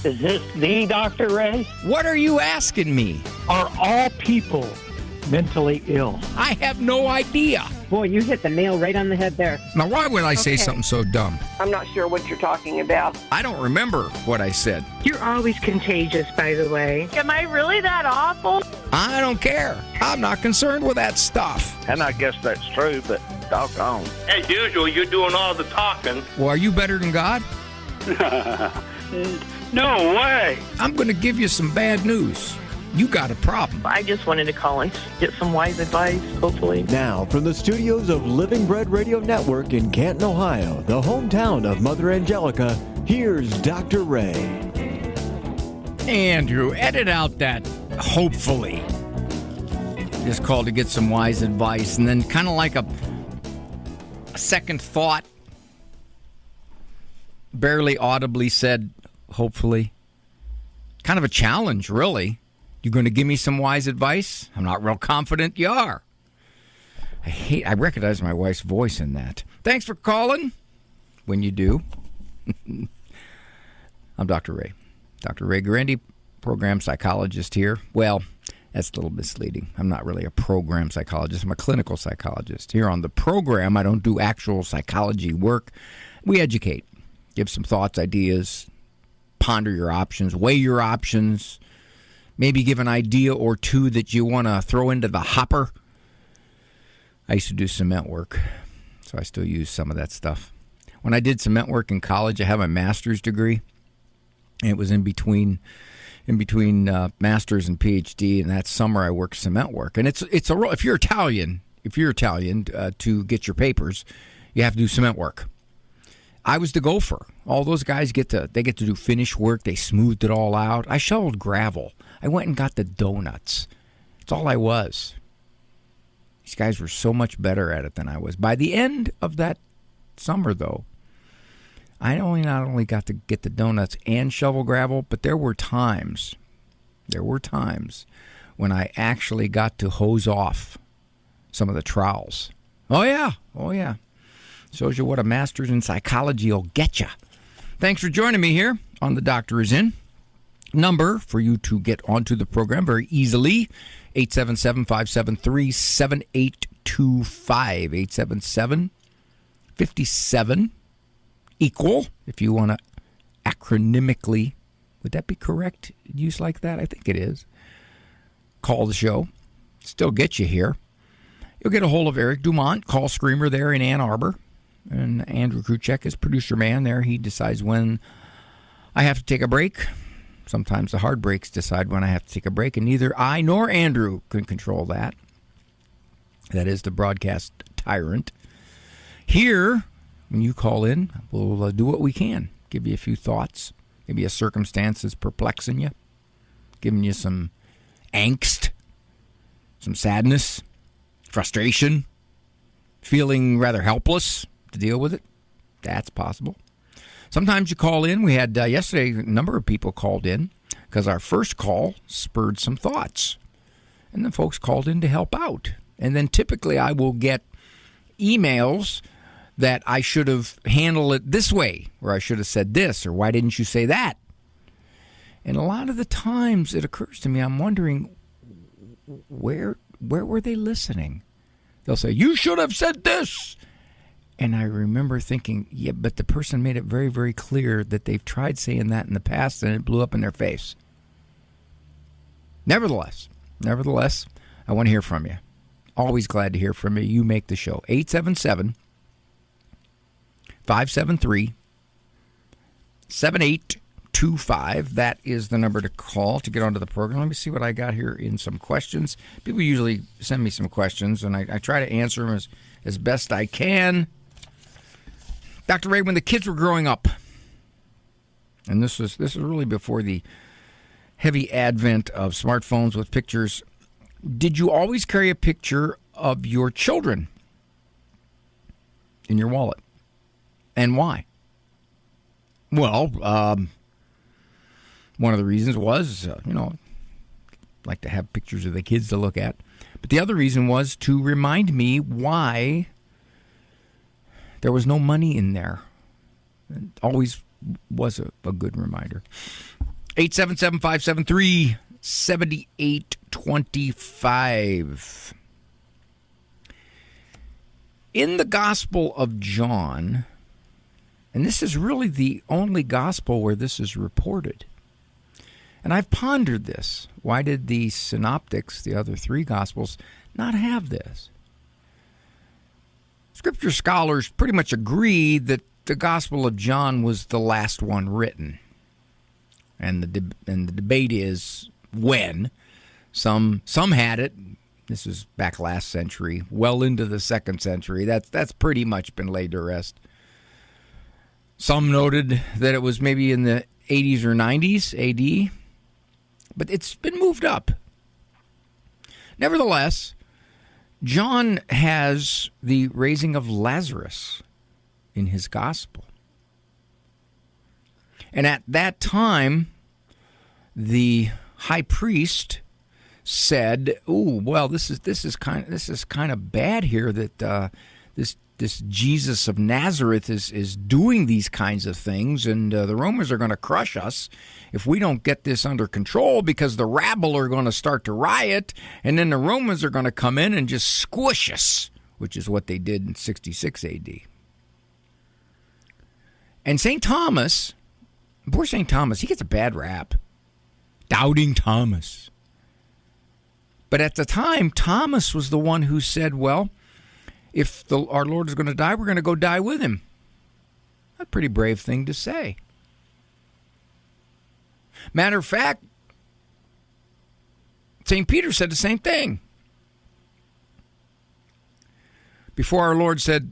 Is this the Dr. Ray? What are you asking me? Are all people mentally ill? I have no idea. Boy, you hit the nail right on the head there. Now, why would I say something so dumb? I'm not sure what you're talking about. I don't remember what I said. You're always contagious, by the way. Am I really that awful? I don't care. I'm not concerned with that stuff. And I guess that's true, but doggone. As usual, you're doing all the talking. Well, are you better than God? No way. I'm going to give you some bad news. You got a problem. I just wanted to call and get some wise advice, hopefully. Now, from the studios of Living Bread Radio Network in Canton, Ohio, the hometown of Mother Angelica, here's Dr. Ray. Andrew, edit out that hopefully. Just called to get some wise advice, and then kind of like a second thought, barely audibly said, hopefully. Kind of a challenge, really. You going to give me some wise advice? I'm not real confident you are. I recognize my wife's voice in that. Thanks for calling. When you do. I'm Dr. Ray. Dr. Ray Guarendi, program psychologist here. Well, that's a little misleading. I'm not really a program psychologist. I'm a clinical psychologist. Here on the program, I don't do actual psychology work. We educate, give some thoughts, ideas, ponder your options, weigh your options, maybe give an idea or two that you want to throw into the hopper. I used to do cement work, so I still use some of that stuff. When I did cement work in college, I have a master's degree, and it was in between master's and PhD. And that summer, I worked cement work, and it's a role. If you're Italian, to get your papers, you have to do cement work. I was the gopher. All those guys get to do finish work. They smoothed it all out. I shoveled gravel. I went and got the donuts. That's all I was. These guys were so much better at it than I was. By the end of that summer, though, I not only got to get the donuts and shovel gravel, but there were times when I actually got to hose off some of the trowels. Oh, yeah. Shows you what a master's in psychology will get you. Thanks for joining me here on The Doctor Is In. Number for you to get onto the program very easily, 877-573-7825. 877-57 equal, if you want to acronymically, would that be correct use like that? I think it is. Call the show. Still get you here. You'll get a hold of Eric Dumont, call screamer there in Ann Arbor. And Andrew Kruchek is producer man there. He decides when I have to take a break. Sometimes the hard breaks decide when I have to take a break, and neither I nor Andrew can control that. That is the broadcast tyrant. Here, when you call in, we'll do what we can. Give you a few thoughts. Maybe a circumstance is perplexing you. Giving you some angst, some sadness, frustration, feeling rather helpless to deal with it. That's possible. Sometimes you call in. We had yesterday a number of people called in because our first call spurred some thoughts. And then folks called in to help out. And then typically I will get emails that I should have handled it this way, or I should have said this, or why didn't you say that? And a lot of the times it occurs to me, I'm wondering, where were they listening? They'll say, you should have said this. And I remember thinking, yeah, but the person made it very, very clear that they've tried saying that in the past and it blew up in their face. Nevertheless, I want to hear from you. Always glad to hear from you. You make the show. 877-573-7825. That is the number to call to get onto the program. Let me see what I got here in some questions. People usually send me some questions, and I try to answer them as best I can. Dr. Ray, when the kids were growing up, and this is really before the heavy advent of smartphones with pictures, did you always carry a picture of your children in your wallet? And why? Well, one of the reasons was, like to have pictures of the kids to look at. But the other reason was to remind me why there was no money in there. It always was a good reminder. 877-573-7825. In the Gospel of John, and this is really the only gospel where this is reported, and I've pondered this. Why did the synoptics, the other three gospels, not have this? Scripture scholars pretty much agree that the Gospel of John was the last one written. And the debate is when. Some had it. This is back last century, well into the 2nd century. That's pretty much been laid to rest. Some noted that it was maybe in the 80s or 90s AD, but it's been moved up. Nevertheless, John has the raising of Lazarus in his gospel. And at that time, the high priest said, "Oh, well, this is kind of bad here that this Jesus of Nazareth is doing these kinds of things, and the Romans are going to crush us if we don't get this under control, because the rabble are going to start to riot, and then the Romans are going to come in and just squish us," which is what they did in 66 A.D. And St. Thomas, poor St. Thomas, he gets a bad rap. Doubting Thomas. But at the time, Thomas was the one who said, well, if our Lord is going to die, we're going to go die with him. A pretty brave thing to say. Matter of fact, St. Peter said the same thing. Before our Lord said,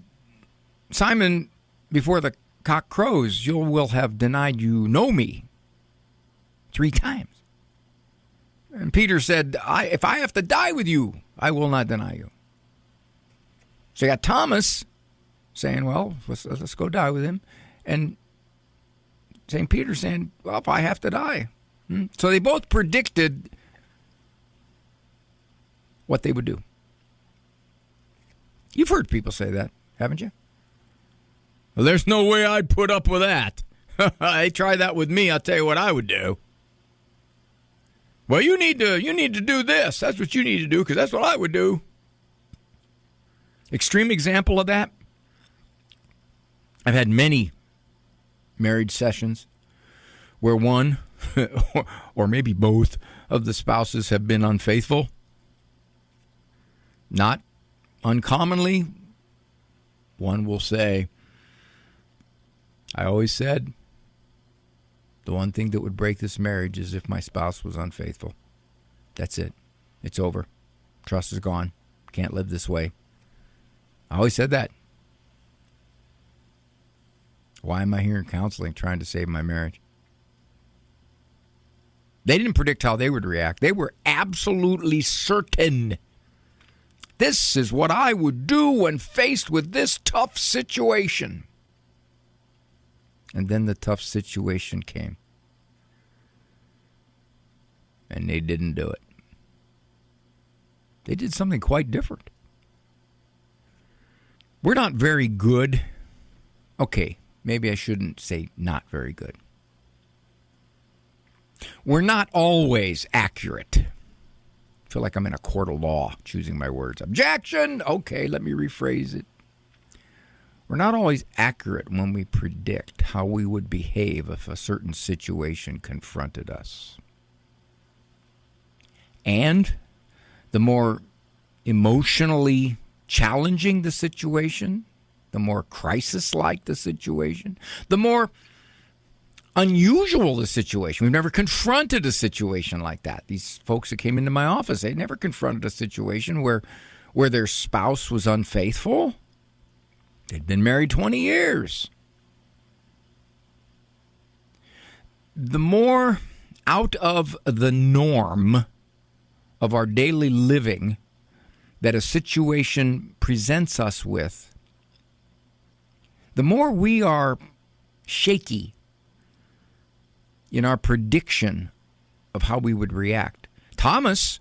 "Simon, before the cock crows, you will have denied you know me 3 times. And Peter said, if I have to die with you, I will not deny you. So you got Thomas saying, well, let's go die with him. And St. Peter saying, well, if I have to die. So they both predicted what they would do. You've heard people say that, haven't you? Well, there's no way I'd put up with that. They try that with me, I'll tell you what I would do. Well, you need to do this. That's what you need to do, because that's what I would do. Extreme example of that. I've had many marriage sessions where one or maybe both of the spouses have been unfaithful. Not uncommonly, one will say, I always said the one thing that would break this marriage is if my spouse was unfaithful. That's it. It's over. Trust is gone. Can't live this way. I always said that. Why am I here in counseling trying to save my marriage? They didn't predict how they would react. They were absolutely certain. This is what I would do when faced with this tough situation. And then the tough situation came. And they didn't do it. They did something quite different. We're not very good. Okay, maybe I shouldn't say not very good. We're not always accurate. I feel like I'm in a court of law, choosing my words. Objection! Okay, let me rephrase it. We're not always accurate when we predict how we would behave if a certain situation confronted us. And the more emotionally challenging the situation, the more crisis-like the situation, the more unusual the situation. We've never confronted a situation like that. These folks that came into my office, they never confronted a situation where their spouse was unfaithful. They'd been married 20 years. The more out of the norm of our daily living that a situation presents us with, the more we are shaky in our prediction of how we would react. Thomas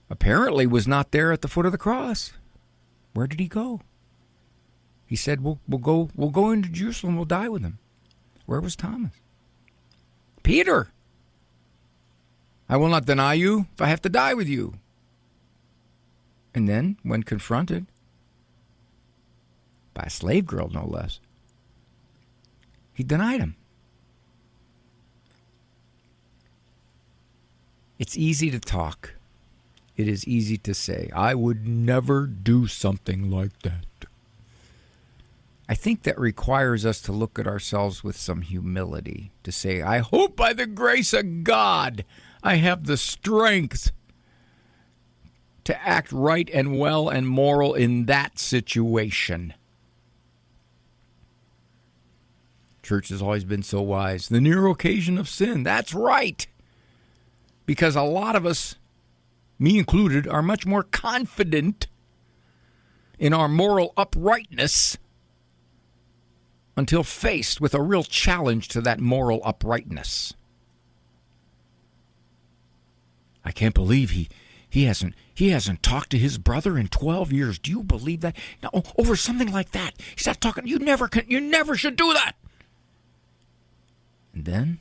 apparently was not there at the foot of the cross. Where did he go? He said, we'll go into Jerusalem, we'll die with him. Where was Thomas? Peter I will not deny you if I have to die with you. And then, when confronted by a slave girl, no less, he denied him. It's easy to talk. It is easy to say, I would never do something like that. I think that requires us to look at ourselves with some humility, to say, I hope by the grace of God I have the strength to act right and well and moral in that situation. Church has always been so wise. The near occasion of sin. That's right. Because a lot of us, me included, are much more confident in our moral uprightness until faced with a real challenge to that moral uprightness. I can't believe he hasn't talked to his brother in 12 years. Do you believe that? Now, over something like that, he's not talking. You never should do that. And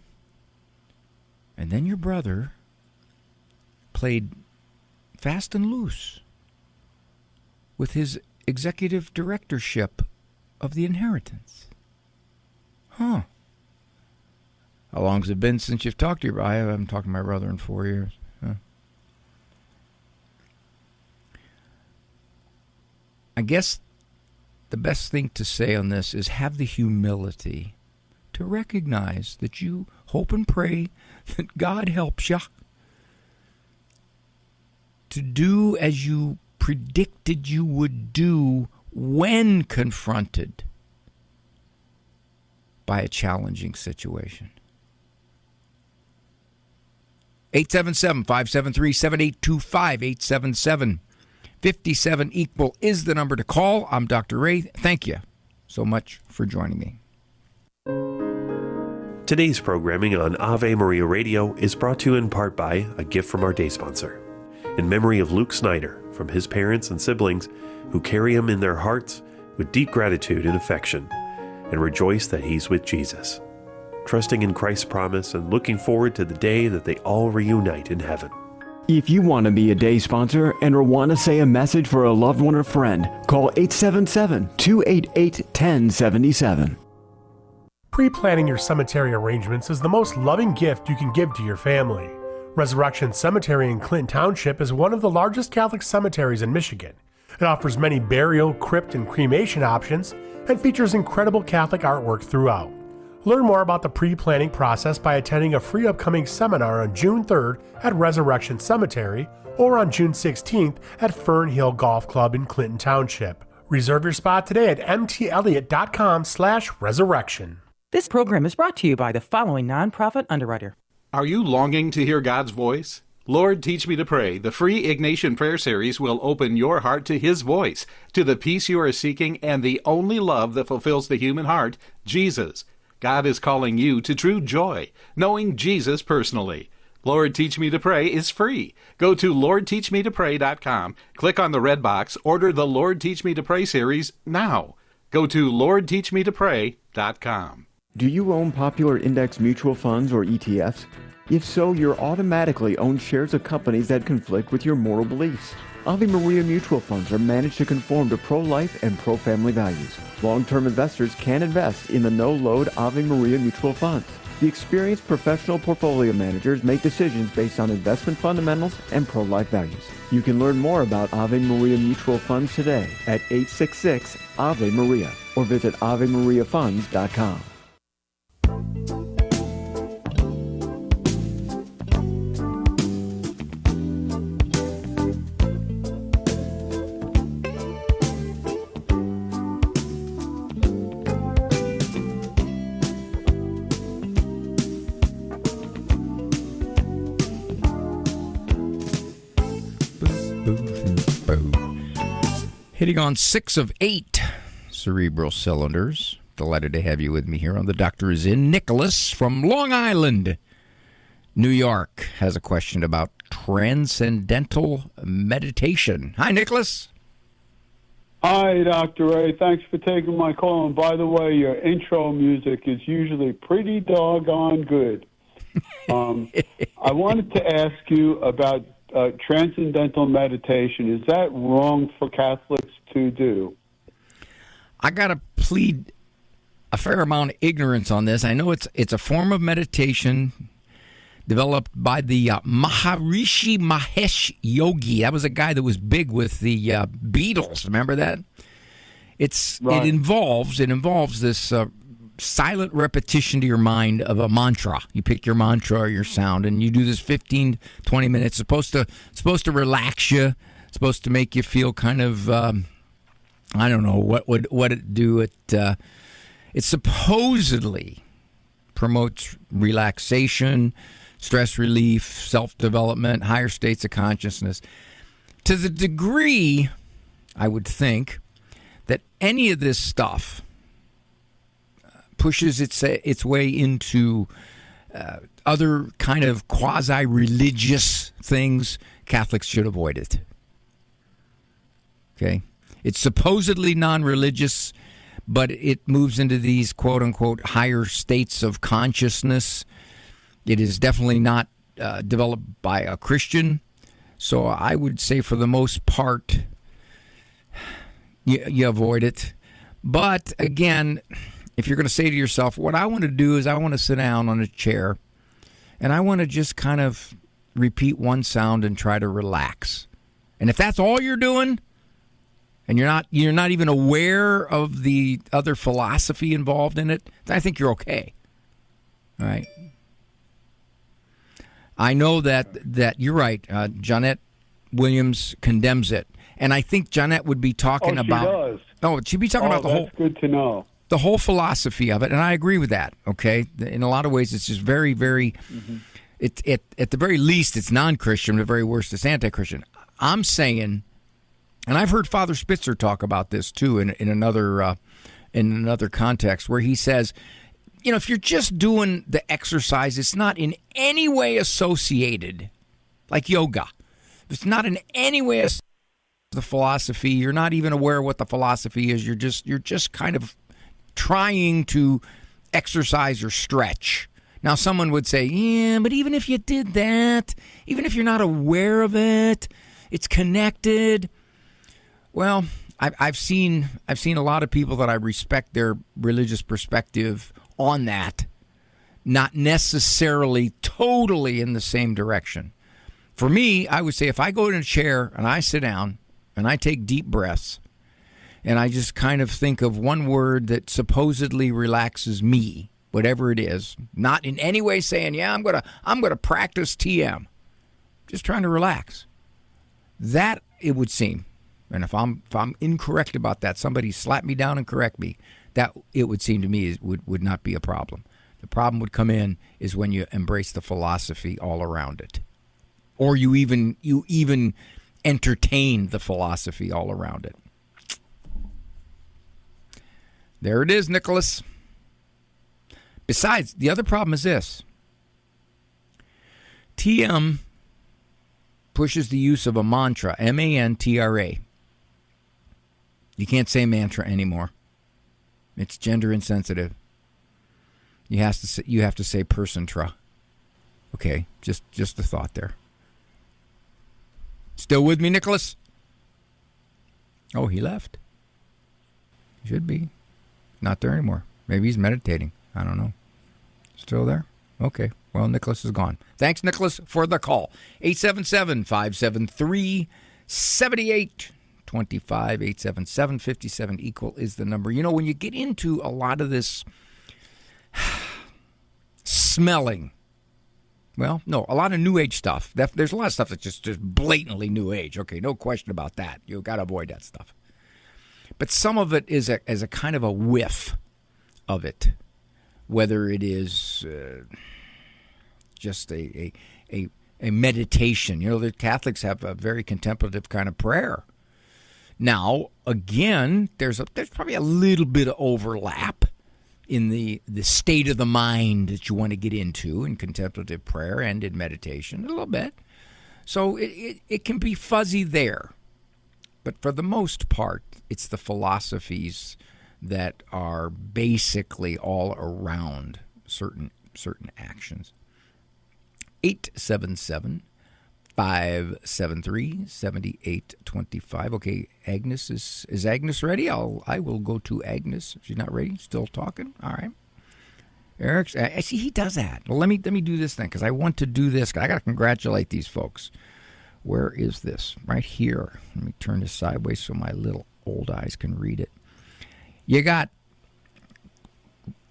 then your brother played fast and loose with his executive directorship of the inheritance. Huh. How long has it been since you've talked to your brother? I haven't talked to my brother in 4 years. Huh. I guess the best thing to say on this is have the humility to recognize that you hope and pray that God helps you to do as you predicted you would do when confronted by a challenging situation. 877-573-7825, 877-57-EQUAL is the number to call. I'm Dr. Ray. Thank you so much for joining me. Today's programming on Ave Maria Radio is brought to you in part by a gift from our day sponsor. In memory of Luke Snyder, from his parents and siblings who carry him in their hearts with deep gratitude and affection, and rejoice that he's with Jesus, trusting in Christ's promise and looking forward to the day that they all reunite in heaven. If you want to be a day sponsor and or want to say a message for a loved one or friend, call 877-288-1077. Pre-planning your cemetery arrangements is the most loving gift you can give to your family. Resurrection Cemetery in Clinton Township is one of the largest Catholic cemeteries in Michigan. It offers many burial, crypt, and cremation options and features incredible Catholic artwork throughout. Learn more about the pre-planning process by attending a free upcoming seminar on June 3rd at Resurrection Cemetery or on June 16th at Fern Hill Golf Club in Clinton Township. Reserve your spot today at mtelliott.com/resurrection. This program is brought to you by the following nonprofit underwriter. Are you longing to hear God's voice? Lord, Teach Me to Pray, the free Ignatian Prayer Series will open your heart to His voice, to the peace you are seeking, and the only love that fulfills the human heart, Jesus. God is calling you to true joy, knowing Jesus personally. Lord, Teach Me to Pray is free. Go to LordTeachMeToPray.com, click on the red box, order the Lord, Teach Me to Pray series now. Go to LordTeachMeToPray.com. Do you own popular index mutual funds or ETFs? If so, you're automatically own shares of companies that conflict with your moral beliefs. Ave Maria mutual funds are managed to conform to pro-life and pro-family values. Long-term investors can invest in the no-load Ave Maria mutual funds. The experienced professional portfolio managers make decisions based on investment fundamentals and pro-life values. You can learn more about Ave Maria mutual funds today at 866 Ave Maria or visit AveMariaFunds.com. Hitting on 6 of 8 cerebral cylinders. Delighted to have you with me here on The Doctor Is In. Nicholas from Long Island, New York, has a question about transcendental meditation. Hi, Nicholas. Hi, Dr. Ray. Thanks for taking my call. And by the way, your intro music is usually pretty doggone good. I wanted to ask you about transcendental meditation. Is that wrong for Catholics to do? I got to plead a fair amount of ignorance on this. I know it's a form of meditation developed by the Maharishi Mahesh Yogi. That was a guy that was big with the Beatles. Remember that? Right. It involves this silent repetition to your mind of a mantra. You pick your mantra or your sound, and you do this 15, 20 minutes. It's supposed to relax you. It's supposed to make you feel kind of I don't know what it do. It supposedly promotes relaxation, stress relief, self-development, higher states of consciousness. To the degree, I would think, that any of this stuff pushes its way into other kind of quasi-religious things, Catholics should avoid it. Okay? It's supposedly non-religious, but it moves into these quote-unquote higher states of consciousness. It is definitely not developed by a Christian. So I would say for the most part, you avoid it. But again, if you're going to say to yourself, what I want to do is I want to sit down on a chair and I want to just kind of repeat one sound and try to relax. And if that's all you're doing, and you're not even aware of the other philosophy involved in it, I think you're okay. All right. I know that you're right. Jeanette Williams condemns it, and I think Jeanette would be talking about. She does. Oh, she'd be talking about the whole. That's good to know. The whole philosophy of it, and I agree with that. Okay, in a lot of ways, it's just very, very. Mm-hmm. At the very least, it's non-Christian. At the very worst, it's anti-Christian. I'm saying. And I've heard Father Spitzer talk about this too in another context, where he says, if you're just doing the exercise, it's not in any way associated, like yoga. It's not in any way associated with the philosophy. You're not even aware of what the philosophy is. You're just kind of trying to exercise or stretch. Now, someone would say, yeah, but even if you did that, even if you're not aware of it, it's connected. Well, I've seen a lot of people that I respect their religious perspective on that, not necessarily totally in the same direction. For me, I would say if I go in a chair and I sit down and I take deep breaths and I just kind of think of one word that supposedly relaxes me, whatever it is, not in any way saying, yeah, I'm gonna practice TM, just trying to relax. That, it would seem. And if I'm incorrect about that, somebody slap me down and correct me. That, it would seem to me, would not be a problem. The problem would come in is when you embrace the philosophy all around it, or you even entertain the philosophy all around it. There it is, Nicholas. Besides, the other problem is this: TM pushes the use of a mantra, mantra. You can't say mantra anymore. It's gender insensitive. You have to say person-tra. Okay, just a thought there. Still with me, Nicholas? Oh, he left. Should be. Not there anymore. Maybe he's meditating. I don't know. Still there? Okay. Well, Nicholas is gone. Thanks, Nicholas, for the call. 877-573-7825. 877-57 equal is the number. When you get into a lot of this smelling, a lot of New Age stuff. There's a lot of stuff that's just blatantly New Age. Okay, no question about that. You've got to avoid that stuff. But some of it is as a kind of a whiff of it, whether it is just a meditation. The Catholics have a very contemplative kind of prayer. Now, again, there's probably a little bit of overlap in the state of the mind that you want to get into in contemplative prayer and in meditation, a little bit. So it can be fuzzy there. But for the most part, it's the philosophies that are basically all around certain actions. 877-573-7825. Okay, Agnes is Agnes ready? I will go to Agnes. She's not ready. Still talking. All right. Eric's. See, he does that. Well, let me do this thing because I want to do this. I got to congratulate these folks. Where is this? Right here. Let me turn this sideways so my little old eyes can read it. You got,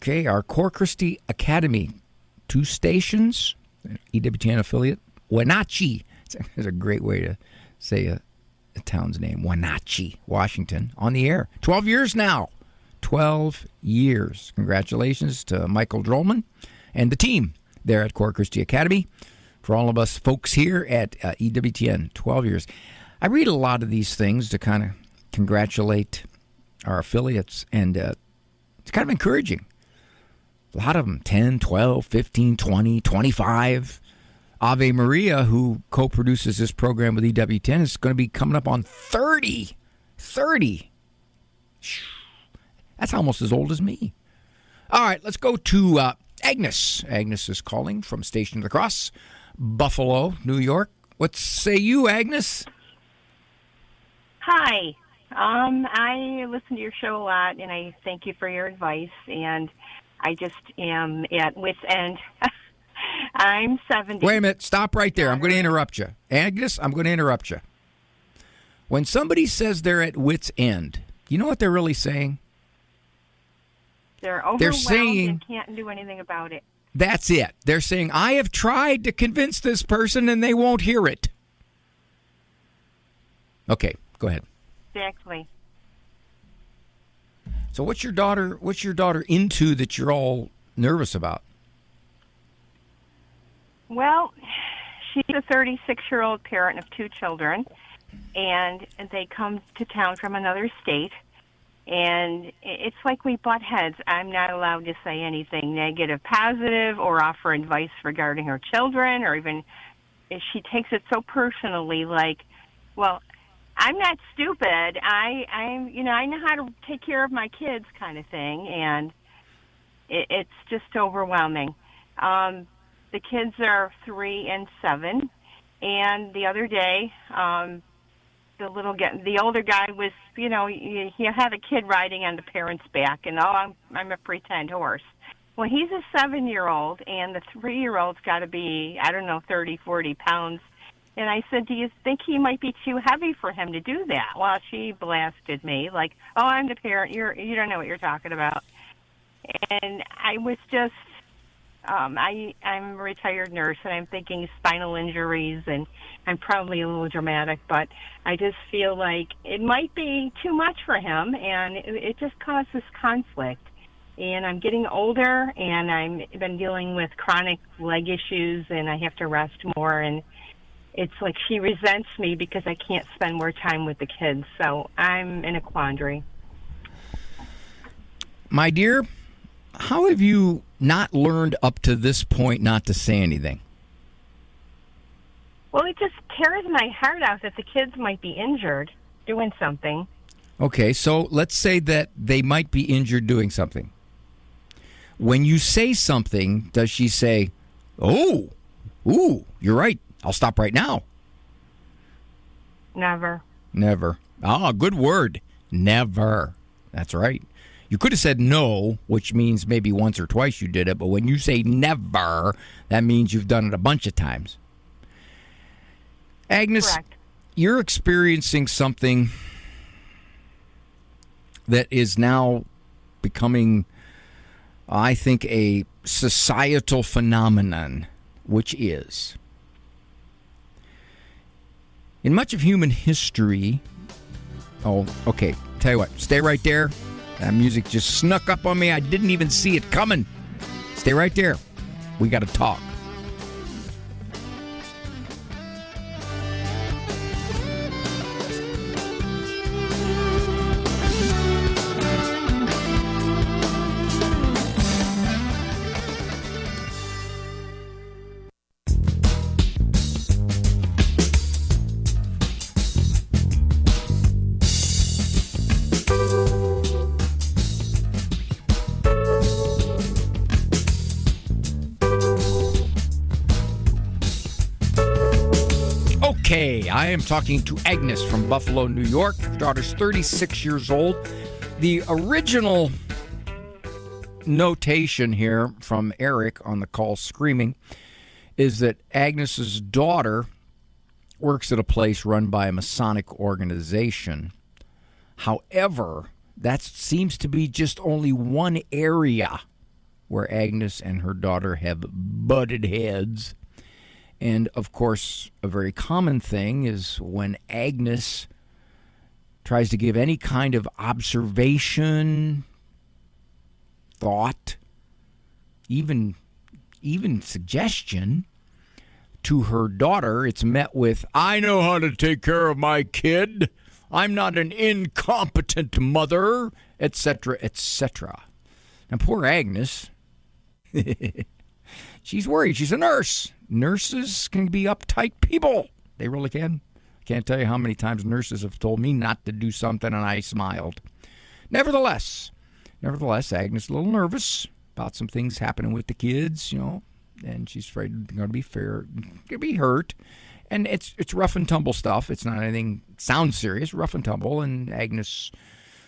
our Core Christi Academy, 2 stations, EWTN affiliate, Wenatchee. It's a great way to say a town's name, Wenatchee, Washington, on the air. 12 years now. 12 years. Congratulations to Michael Drollman and the team there at Core Christi Academy. For all of us folks here at EWTN, 12 years. I read a lot of these things to kind of congratulate our affiliates, and it's kind of encouraging. A lot of them, 10, 12, 15, 20, 25. Ave Maria, who co-produces this program with EWTN, is going to be coming up on 30. 30. That's almost as old as me. All right, let's go to Agnes. Agnes is calling from Station of the Cross, Buffalo, New York. What say you, Agnes? Hi. I listen to your show a lot, and I thank you for your advice, and I just am at wit's end. I'm 70. Wait a minute. Stop right there. I'm going to interrupt you. Agnes, I'm going to interrupt you. When somebody says they're at wit's end, you know what they're really saying? They're overwhelmed and can't do anything about it. That's it. They're saying, I have tried to convince this person and they won't hear it. Okay, go ahead. Exactly. So what's your daughter into that you're all nervous about? Well, she's a 36-year-old parent of 2 children, and they come to town from another state. And it's like we butt heads. I'm not allowed to say anything negative, positive, or offer advice regarding her children, or even if she takes it so personally, like, well, I'm not stupid. I know how to take care of my kids, kind of thing, and it's just overwhelming. The kids are 3 and 7, and the other day, the older guy was, you have a kid riding on the parent's back, and I'm a pretend horse. Well, he's a 7-year-old, and the 3-year-old's got to be, 30, 40 pounds. And I said, do you think he might be too heavy for him to do that? Well, she blasted me like, oh, I'm the parent. You don't know what you're talking about. And I was just, I'm a retired nurse, and I'm thinking spinal injuries, and I'm probably a little dramatic, but I just feel like it might be too much for him, and it just causes conflict. And I'm getting older, and I've been dealing with chronic leg issues, and I have to rest more, and it's like she resents me because I can't spend more time with the kids, so I'm in a quandary. My dear, how have you not learned up to this point not to say anything? Well, it just tears my heart out that the kids might be injured doing something. Okay, so let's say that they might be injured doing something. When you say something, does she say, oh, ooh, you're right, I'll stop right now? Never. Never. Ah, good word. Never. That's right. You could have said no, which means maybe once or twice you did it, but when you say never, that means you've done it a bunch of times. Agnes, correct. You're experiencing something that is now becoming, I think, a societal phenomenon, which is, in much of human history, oh, okay, tell you what, stay right there. That music just snuck up on me. I didn't even see it coming. Stay right there. We got to talk. Okay, I am talking to Agnes from Buffalo, New York. Her daughter's 36 years old. The original notation here from Eric on the call screaming is that Agnes's daughter works at a place run by a Masonic organization. However, that seems to be just only one area where Agnes and her daughter have butted heads. And, of course, a very common thing is when Agnes tries to give any kind of observation, thought, even suggestion to her daughter, it's met with, I know how to take care of my kid. I'm not an incompetent mother, etc., etc. Now, poor Agnes, she's worried. She's a nurse. Nurses can be uptight people. They really can. Can't tell you how many times nurses have told me not to do something, and I smiled. Nevertheless, Agnes is a little nervous about some things happening with the kids, and she's afraid they're going to be hurt. And it's rough and tumble stuff. It's not anything sounds serious, rough and tumble. And Agnes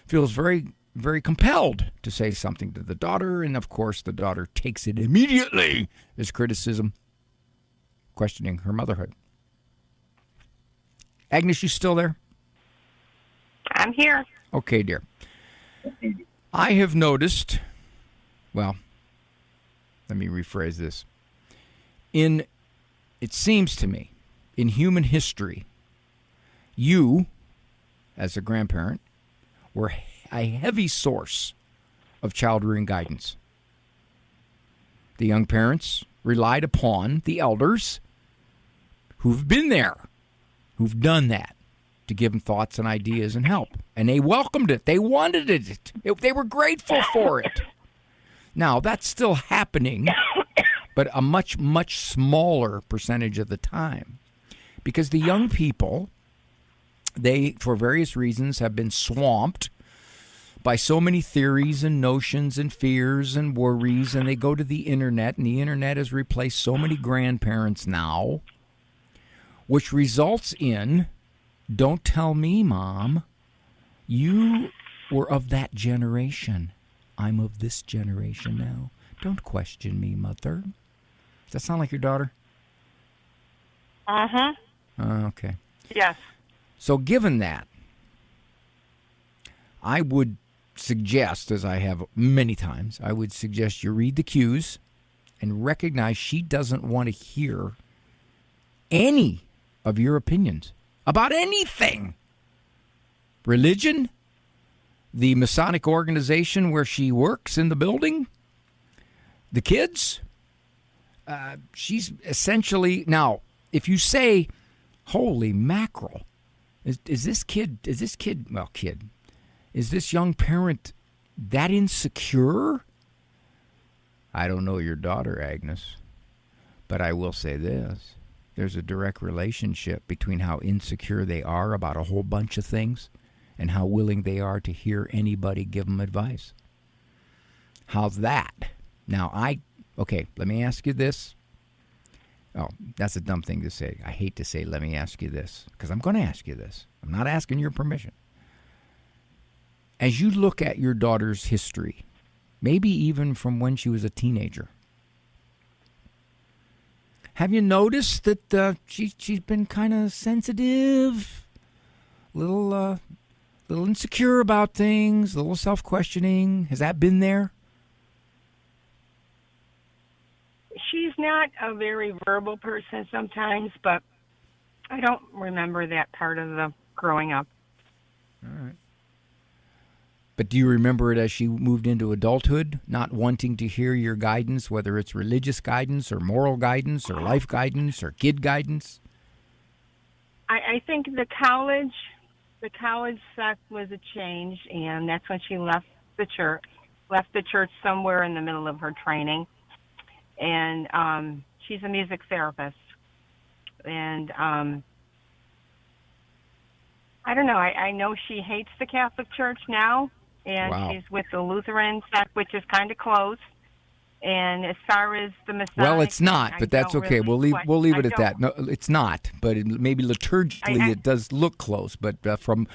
feels very, very compelled to say something to the daughter. And, of course, the daughter takes it immediately as criticism, questioning her motherhood. Agnes, you still there? I'm here. Okay, dear. I have noticed, well, let me rephrase this. It seems to me, in human history, you, as a grandparent, were a heavy source of child rearing guidance. The young parents relied upon the elders who've been there, who've done that, to give them thoughts and ideas and help. And they welcomed it. They wanted it. They were grateful for it. Now, that's still happening, but a much, much smaller percentage of the time. Because the young people, they, for various reasons, have been swamped by so many theories and notions and fears and worries, and they go to the internet, and the internet has replaced so many grandparents now, which results in, don't tell me, Mom, you were of that generation. I'm of this generation now. Don't question me, Mother. Does that sound like your daughter? Uh-huh. Okay. Yes. So given that, I would suggest, as I have many times, I would suggest you read the cues and recognize she doesn't want to hear any of your opinions about anything. Religion, the Masonic organization where she works in the building, the kids. She's essentially, now, if you say, holy mackerel, is this young parent that insecure? I don't know your daughter, Agnes, but I will say this. There's a direct relationship between how insecure they are about a whole bunch of things and how willing they are to hear anybody give them advice. How's that? Now, let me ask you this. Oh, that's a dumb thing to say. I hate to say, let me ask you this, because I'm going to ask you this. I'm not asking your permission. As you look at your daughter's history, maybe even from when she was a teenager, have you noticed that she's been kind of sensitive, little insecure about things, a little self-questioning? Has that been there? She's not a very verbal person sometimes, but I don't remember that part of the growing up. All right. But do you remember it as she moved into adulthood, not wanting to hear your guidance, whether it's religious guidance or moral guidance or life guidance or kid guidance? I think the college stuff was a change, and that's when she left the church somewhere in the middle of her training. And she's a music therapist. And I don't know. I know she hates the Catholic Church now, and Wow. she's with the Lutheran sect, which is kind of close. And as far as the Masonic, Well, it's not, but that's okay. We'll leave it at that. No, it's not, but maybe liturgically it does look close. But from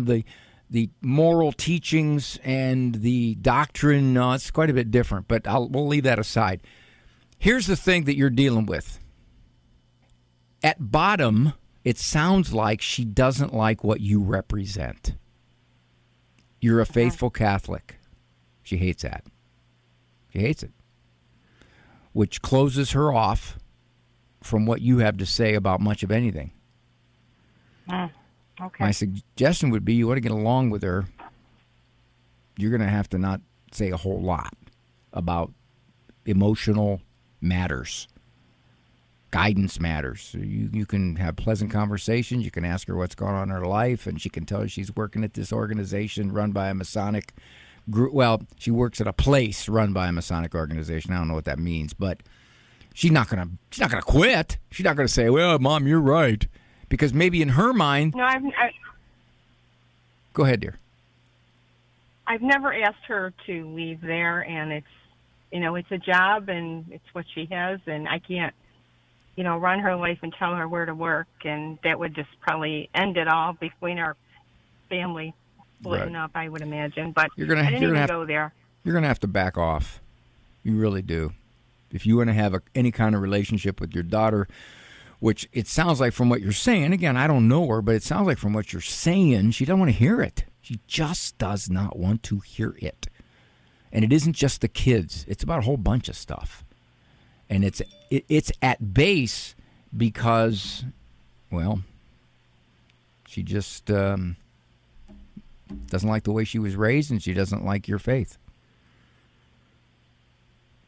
the moral teachings and the doctrine, no, it's quite a bit different. But we'll leave that aside. Here's the thing that you're dealing with. At bottom, it sounds like she doesn't like what you represent. You're a faithful Catholic. She hates that. She hates it, which closes her off from what you have to say about much of anything. Okay. My suggestion would be you want to get along with her. You're going to have to not say a whole lot about emotional matters. Guidance matters. You can have pleasant conversations. You can ask her what's going on in her life, and she can tell you she's working at this organization run by a Masonic group. Well, she works at a place run by a Masonic organization. I don't know what that means, but she's not gonna quit. She's not gonna say, "Well, Mom, you're right," because maybe in her mind. No, Go ahead, dear. I've never asked her to leave there, and it's a job, and it's what she has, and I can't, run her life and tell her where to work, and that would just probably end it all between our family splitting up, I would imagine. But I didn't even go there. You're going to have to back off. You really do. If you want to have any kind of relationship with your daughter, which it sounds like from what you're saying, again, I don't know her, but it sounds like from what you're saying, she doesn't want to hear it. She just does not want to hear it. And it isn't just the kids. It's about a whole bunch of stuff. And it's at base because, well, she just doesn't like the way she was raised, and she doesn't like your faith.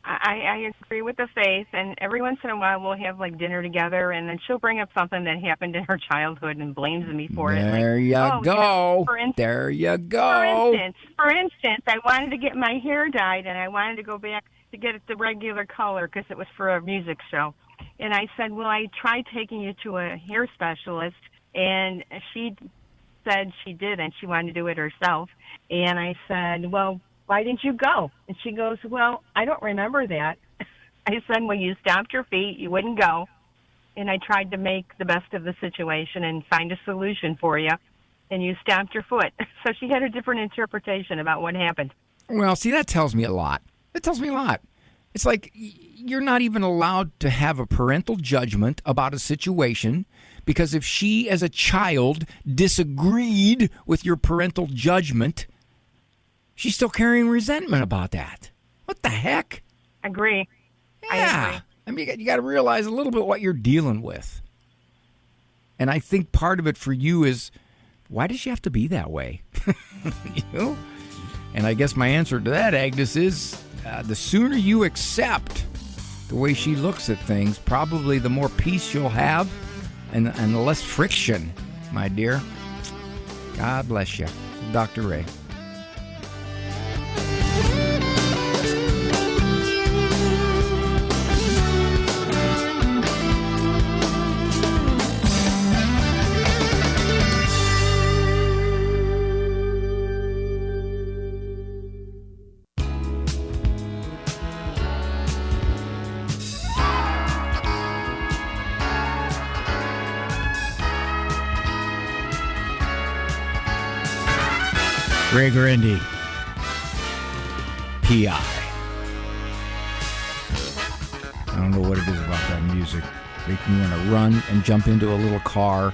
I agree with the faith, and every once in a while we'll have dinner together, and then she'll bring up something that happened in her childhood and blames me for it. There you go. There you go. For instance, I wanted to get my hair dyed, and I wanted to go back to get it the regular color because it was for a music show. And I said, well, I tried taking you to a hair specialist, and she said she didn't. She wanted to do it herself. And I said, well, why didn't you go? And she goes, well, I don't remember that. I said, well, you stomped your feet. You wouldn't go. And I tried to make the best of the situation and find a solution for you. And you stomped your foot. So she had a different interpretation about what happened. Well, see, that tells me a lot. It tells me a lot. It's like you're not even allowed to have a parental judgment about a situation because if she, as a child, disagreed with your parental judgment, she's still carrying resentment about that. What the heck? Agree. Yeah. I mean, you got to realize a little bit what you're dealing with. And I think part of it for you is, why does she have to be that way? And I guess my answer to that, Agnes, is the sooner you accept the way she looks at things, probably the more peace you'll have and the less friction, my dear. God bless you. Dr. Ray. Guarendi, P.I. I don't know what it is about that music. Make me want to run and jump into a little car,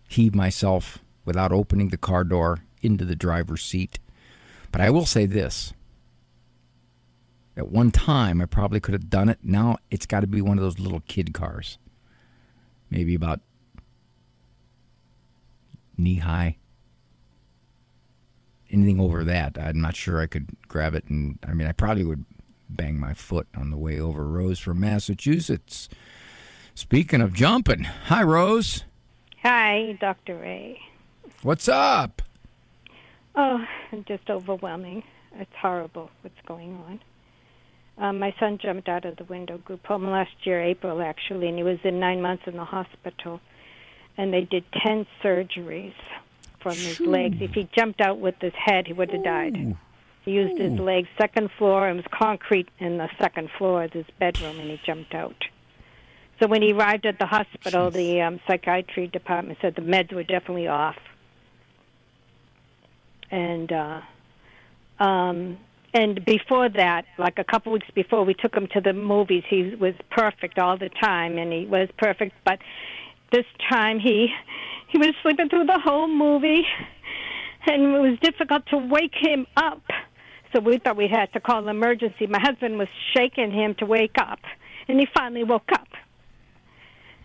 heave myself without opening the car door into the driver's seat. But I will say this. At one time, I probably could have done it. Now it's got to be one of those little kid cars. Maybe about knee-high. Anything over that, I'm not sure I could grab it. And I mean, I probably would bang my foot on the way over. Rose from Massachusetts. Speaking of jumping, hi, Rose. Hi, Dr. Ray. What's up? Oh, just overwhelming. It's horrible what's going on. My son jumped out of the window group home last year, April, actually, and he was in 9 months in the hospital. And they did 10 surgeries from his legs. If he jumped out with his head, he would have died. He used his legs, second floor, and it was concrete in the second floor of his bedroom, and he jumped out. So when he arrived at the hospital, the psychiatry department said the meds were definitely off. And before that, like a couple weeks before, we took him to the movies. He was perfect all the time, and he was perfect. But this time he was sleeping through the whole movie, and it was difficult to wake him up. So we thought we had to call emergency. My husband was shaking him to wake up, and he finally woke up.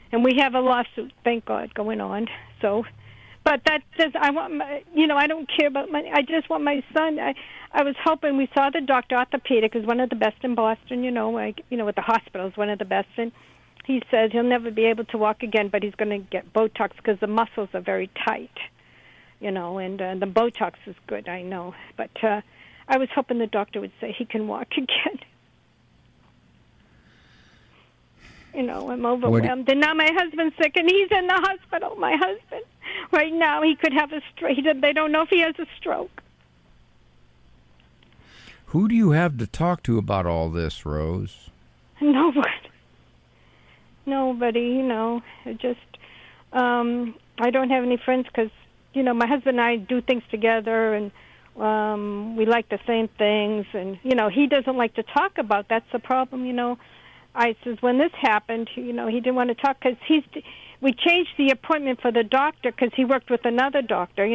And we have a lawsuit, thank God, going on. So, but that says I want my, I don't care about money. I just want my son. I was hoping, we saw the doctor, orthopedic, is one of the best in Boston. With the hospital is one of the best. And he says he'll never be able to walk again, but he's going to get Botox because the muscles are very tight. And the Botox is good, I know. But I was hoping the doctor would say he can walk again. I'm overwhelmed. And now my husband's sick, and he's in the hospital. My husband, right now, he could have a stroke. They don't know if he has a stroke. Who do you have to talk to about all this, Rose? Nobody. Just, I don't have any friends because, my husband and I do things together, and we like the same things. And, he doesn't like to talk about. That's the problem, I says, when this happened, he didn't want to talk because we changed the appointment for the doctor because he worked with another doctor,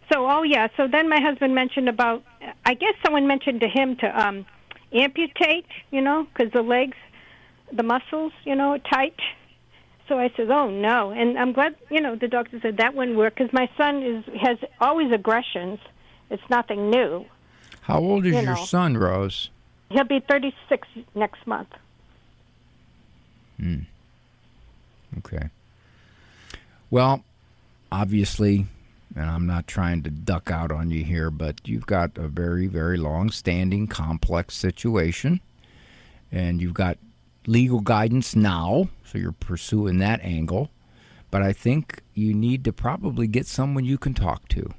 So, so then my husband mentioned about, I guess someone mentioned to him to amputate, because the legs, the muscles, are tight. So I said, oh, no. And I'm glad, the doctor said that wouldn't work because my son has always aggressions. It's nothing new. How old is your son, Rose? He'll be 36 next month. Okay. Well, obviously, and I'm not trying to duck out on you here, but you've got a very, very long-standing, complex situation, and you've got legal guidance now, so you're pursuing that angle. But I think you need to probably get someone you can talk to,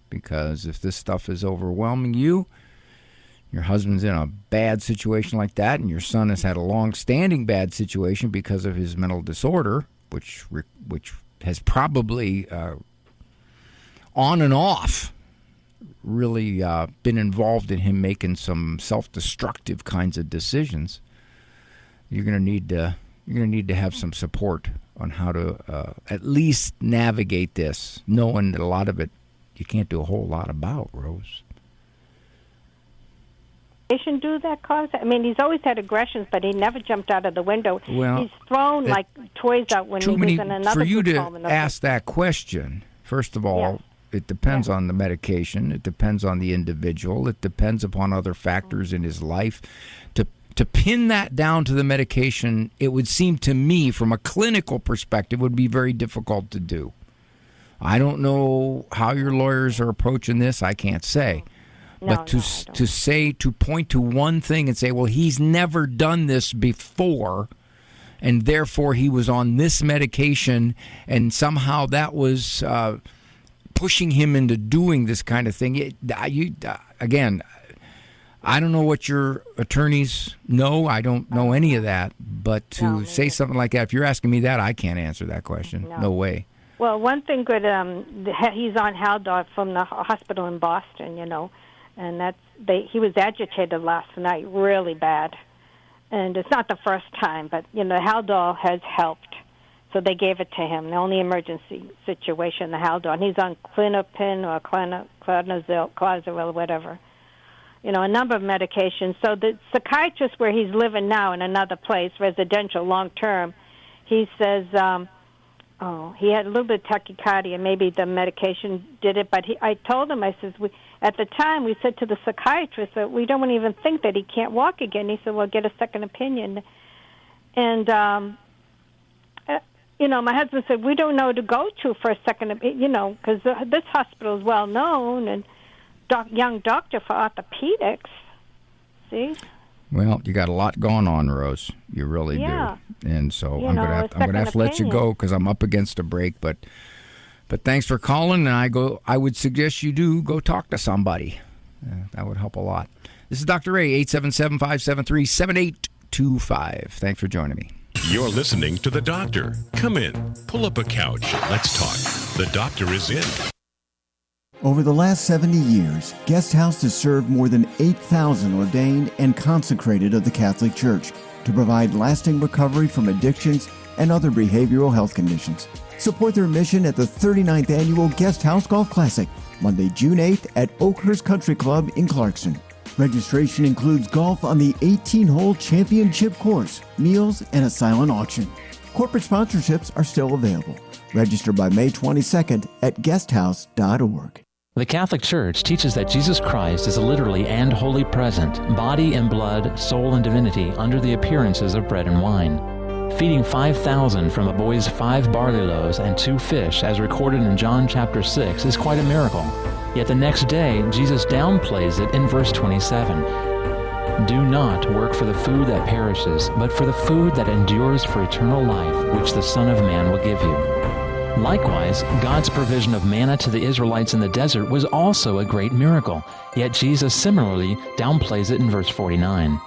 because if this stuff is overwhelming you, your husband's in a bad situation like that, and your son has had a long-standing bad situation because of his mental disorder, which has probably on and off really been involved in him making some self-destructive kinds of decisions. You're going to need to have some support on how to at least navigate this, knowing that a lot of it you can't do a whole lot about, Rose. Do that cause? I mean, he's always had aggressions, but he never jumped out of the window. Well, he's thrown like toys out when he was in another for you group to home ask that question, first of all, it depends on the medication. It depends on the individual. It depends upon other factors in his life. To pin that down to the medication, it would seem to me, from a clinical perspective, would be very difficult to do. I don't know how your lawyers are approaching this. I can't say. But to point to one thing and say, well, he's never done this before, and therefore he was on this medication, and somehow that was pushing him into doing this kind of thing. Again, I don't know what your attorneys know. I don't know any of that. But to say something like that, if you're asking me that, I can't answer that question. No way. Well, one thing good, he's on Haldol from the hospital in Boston, and he was agitated last night, really bad. And it's not the first time, but, Haldol has helped. So they gave it to him, the only emergency situation, the Haldol. And he's on Clinopin or Clozaril or whatever. A number of medications. So the psychiatrist where he's living now in another place, residential, long-term, he says he had a little bit of tachycardia. Maybe the medication did it. But I told him, I says, at the time we said to the psychiatrist that we don't even think that he can't walk again. He said, well, get a second opinion. And, my husband said, we don't know who to go to for a second opinion, because this hospital is well-known, and young doctor for orthopedics. See? Well, you got a lot going on, Rose. You really do. And so I'm gonna have to let you go because I'm up against a break. But thanks for calling. And I would suggest you do go talk to somebody. That would help a lot. This is Dr. Ray, 877-573-7825. Thanks for joining me. You're listening to The Doctor. Come in, pull up a couch, let's talk. The Doctor is in. Over the last 70 years, Guest House has served more than 8,000 ordained and consecrated of the Catholic Church to provide lasting recovery from addictions and other behavioral health conditions. Support their mission at the 39th Annual Guest House Golf Classic, Monday, June 8th at Oakhurst Country Club in Clarkson. Registration includes golf on the 18-hole championship course, meals, and a silent auction. Corporate sponsorships are still available. Register by May 22nd at guesthouse.org. The Catholic Church teaches that Jesus Christ is literally and wholly present, body and blood, soul and divinity, under the appearances of bread and wine. Feeding 5,000 from a boy's 5 barley loaves and 2 fish, as recorded in John chapter 6, is quite a miracle. Yet the next day, Jesus downplays it in verse 27. Do not work for the food that perishes, but for the food that endures for eternal life, which the Son of Man will give you. Likewise, God's provision of manna to the Israelites in the desert was also a great miracle, yet Jesus similarly downplays it in verse 49.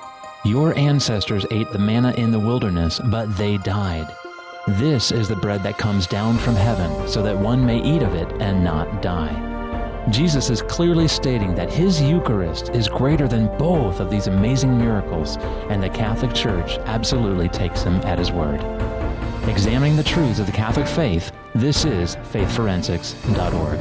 Your ancestors ate the manna in the wilderness, but they died. This is the bread that comes down from heaven, so that one may eat of it and not die. Jesus is clearly stating that his Eucharist is greater than both of these amazing miracles, and the Catholic Church absolutely takes him at his word. Examining the truths of the Catholic faith, this is faithforensics.org.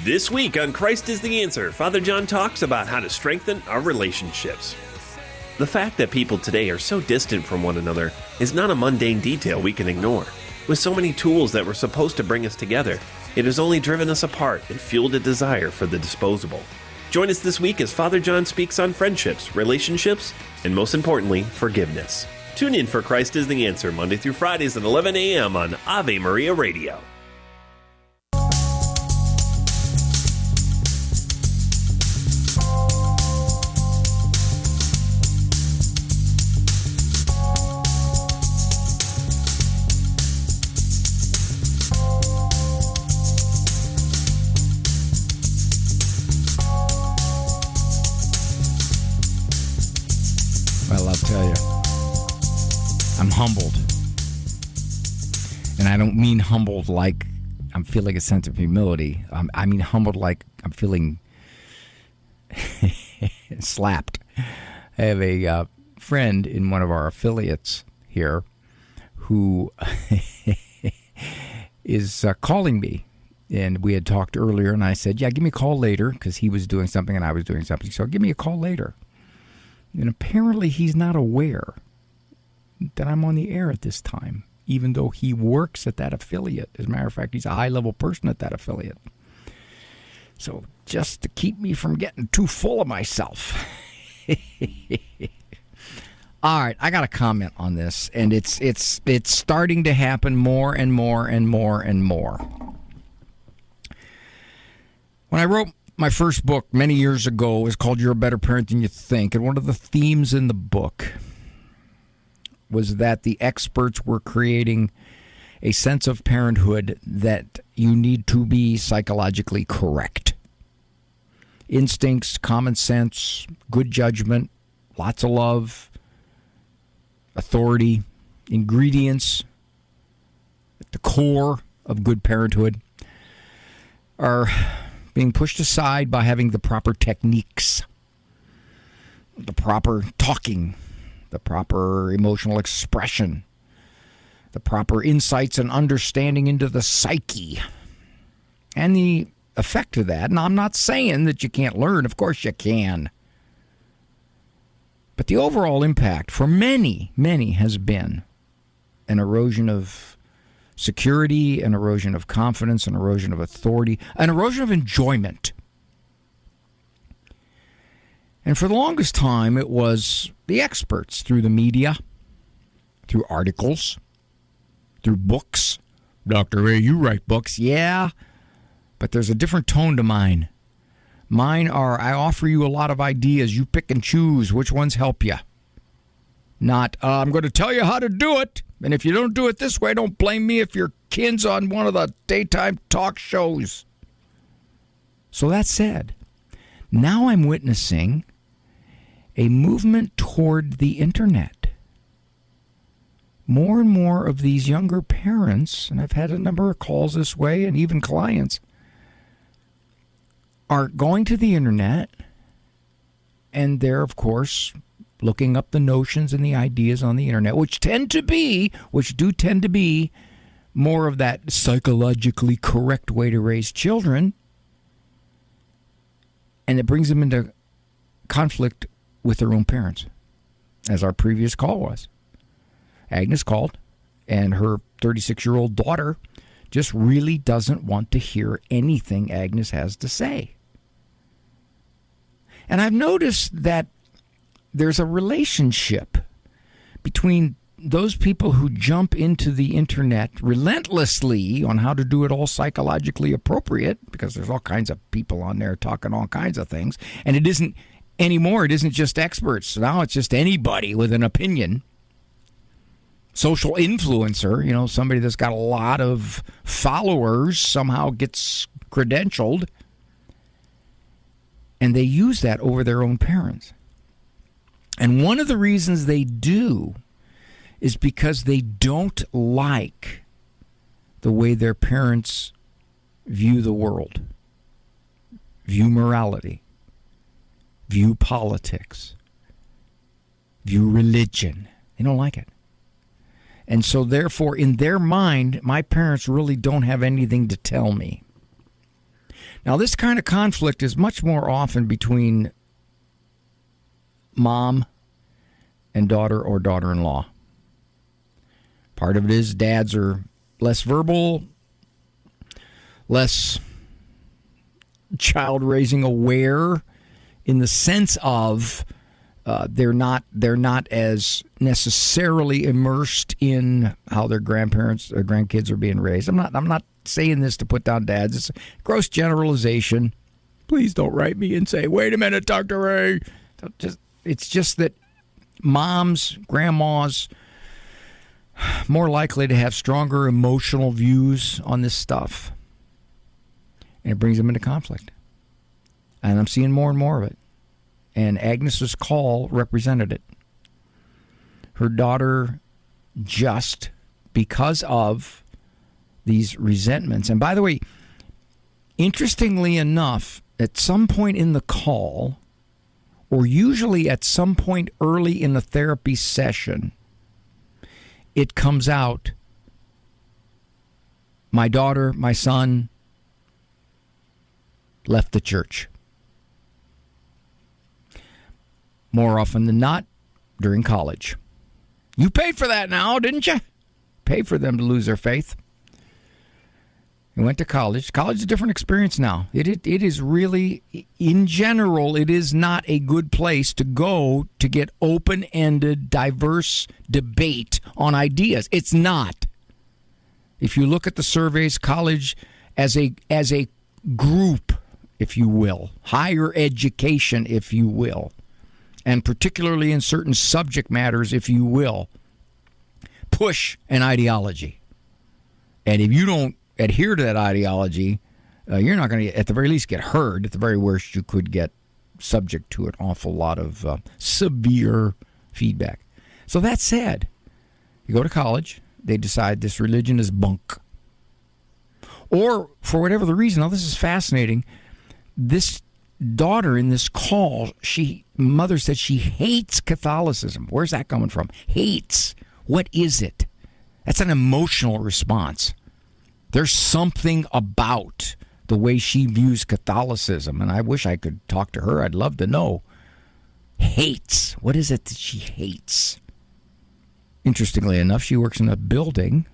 This week on Christ is the Answer, Father John talks about how to strengthen our relationships. The fact that people today are so distant from one another is not a mundane detail we can ignore. With so many tools that were supposed to bring us together, it has only driven us apart and fueled a desire for the disposable. Join us this week as Father John speaks on friendships, relationships, and most importantly, forgiveness. Tune in for Christ is the Answer, Monday through Fridays at 11 a.m. on Ave Maria Radio. Well, I'll tell you, I'm humbled. And I don't mean humbled like I'm feeling a sense of humility. I mean humbled like I'm feeling slapped. I have a friend in one of our affiliates here who is calling me. And we had talked earlier, and I said, yeah, give me a call later, because he was doing something and I was doing something. So give me a call later. And apparently he's not aware that I'm on the air at this time, even though he works at that affiliate. As a matter of fact, he's a high-level person at that affiliate. So just to keep me from getting too full of myself. All right, I got a comment on this, and it's starting to happen more and more and more and more. When I wrote my first book many years ago, it was called You're a Better Parent Than You Think, and one of the themes in the book was that the experts were creating a sense of parenthood that you need to be psychologically correct. Instincts, common sense, good judgment, lots of love, authority, ingredients at the core of good parenthood are being pushed aside by having the proper techniques, the proper talking, the proper emotional expression, the proper insights and understanding into the psyche. And the effect of that, and I'm not saying that you can't learn, of course you can, but the overall impact for many, many has been an erosion of security, an erosion of confidence, an erosion of authority, an erosion of enjoyment. And for the longest time, it was the experts through the media, through articles, through books. Dr. Ray, you write books. Yeah, but there's a different tone to mine. Mine are, I offer you a lot of ideas. You pick and choose which ones help you. Not, I'm going to tell you how to do it. And if you don't do it this way, don't blame me if your kid's on one of the daytime talk shows. So that said, now I'm witnessing a movement toward the internet. More and more of these younger parents, and I've had a number of calls this way, and even clients, are going to the internet, and they're, of course, looking up the notions and the ideas on the internet, which tend to be more of that psychologically correct way to raise children, and it brings them into conflict with their own parents, as our previous call was. Agnes called, and her 36-year-old daughter just really doesn't want to hear anything Agnes has to say. And I've noticed that there's a relationship between those people who jump into the internet relentlessly on how to do it all psychologically appropriate, because there's all kinds of people on there talking all kinds of things, and it isn't anymore, it isn't just experts. Now it's just anybody with an opinion. Social influencer, somebody that's got a lot of followers somehow gets credentialed, and they use that over their own parents. And one of the reasons they do is because they don't like the way their parents view the world, view morality, view politics, view religion. They don't like it. And so therefore, in their mind, my parents really don't have anything to tell me. Now, this kind of conflict is much more often between mom and daughter or daughter-in-law. Part of it is dads are less verbal, less child-raising aware, in the sense of they're not as necessarily immersed in how their grandparents or grandkids are being raised. I'm not saying this to put down dads. It's a gross generalization. Please don't write me and say, "Wait a minute, Dr. Ray." It's just that moms, grandmas, more likely to have stronger emotional views on this stuff, and it brings them into conflict. And I'm seeing more and more of it. And Agnes's call represented it. Her daughter, just because of these resentments. And by the way, interestingly enough, at some point in the call, or usually at some point early in the therapy session, it comes out, my daughter, my son, left the church. More often than not, during college. You paid for that now, didn't you? Paid for them to lose their faith. You went to college. College is a different experience now. It is really, in general, it is not a good place to go to get open-ended, diverse debate on ideas. It's not. If you look at the surveys, college as a group, if you will, higher education, if you will, and particularly in certain subject matters, if you will, push an ideology. And if you don't adhere to that ideology, you're not going to, at the very least, get heard. At the very worst, you could get subject to an awful lot of severe feedback. So that said, you go to college, they decide this religion is bunk. Or, for whatever the reason, now this is fascinating, this daughter in this call, mother said she hates Catholicism. Where's that coming from? Hates. What is it? That's an emotional response. There's something about the way she views Catholicism, and I wish I could talk to her. I'd love to know. Hates. What is it that she hates? Interestingly enough, she works in a building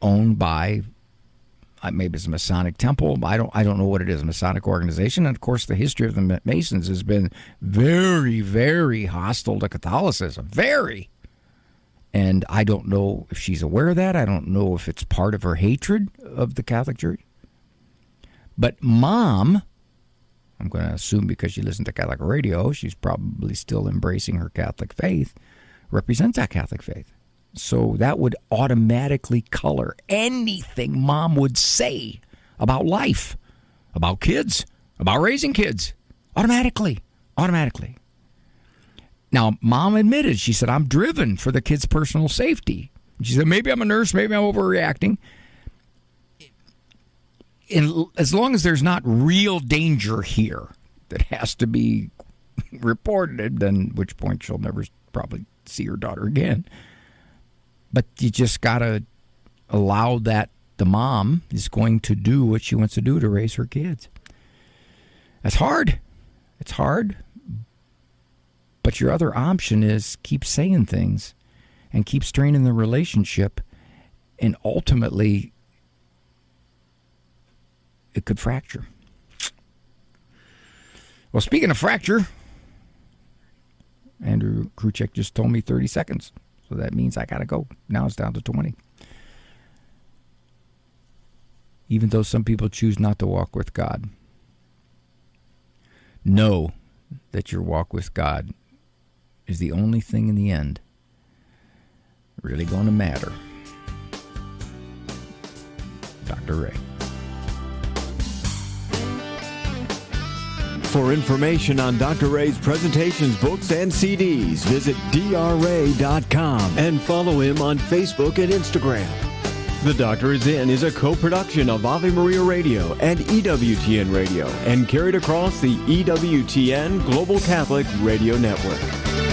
owned by, maybe it's a Masonic temple. I don't know what it is, a Masonic organization. And, of course, the history of the Masons has been very, very hostile to Catholicism. Very. And I don't know if she's aware of that. I don't know if it's part of her hatred of the Catholic Church. But Mom, I'm going to assume because she listens to Catholic radio, she's probably still embracing her Catholic faith, represents that Catholic faith. So that would automatically color anything Mom would say about life, about kids, about raising kids. Automatically. Now, Mom admitted, she said, I'm driven for the kids' personal safety. She said, maybe I'm a nurse, maybe I'm overreacting. And as long as there's not real danger here that has to be reported, then at which point she'll never probably see her daughter again. But you just got to allow that the mom is going to do what she wants to do to raise her kids. That's hard. It's hard. But your other option is keep saying things and keep straining the relationship, and ultimately it could fracture. Well, speaking of fracture, Andrew Kruchek just told me 30 seconds. So that means I got to go. Now it's down to 20. Even though some people choose not to walk with God, know that your walk with God is the only thing in the end really going to matter. Dr. Ray. For information on Dr. Ray's presentations, books, and CDs, visit drray.com and follow him on Facebook and Instagram. The Doctor Is In is a co-production of Ave Maria Radio and EWTN Radio and carried across the EWTN Global Catholic Radio Network.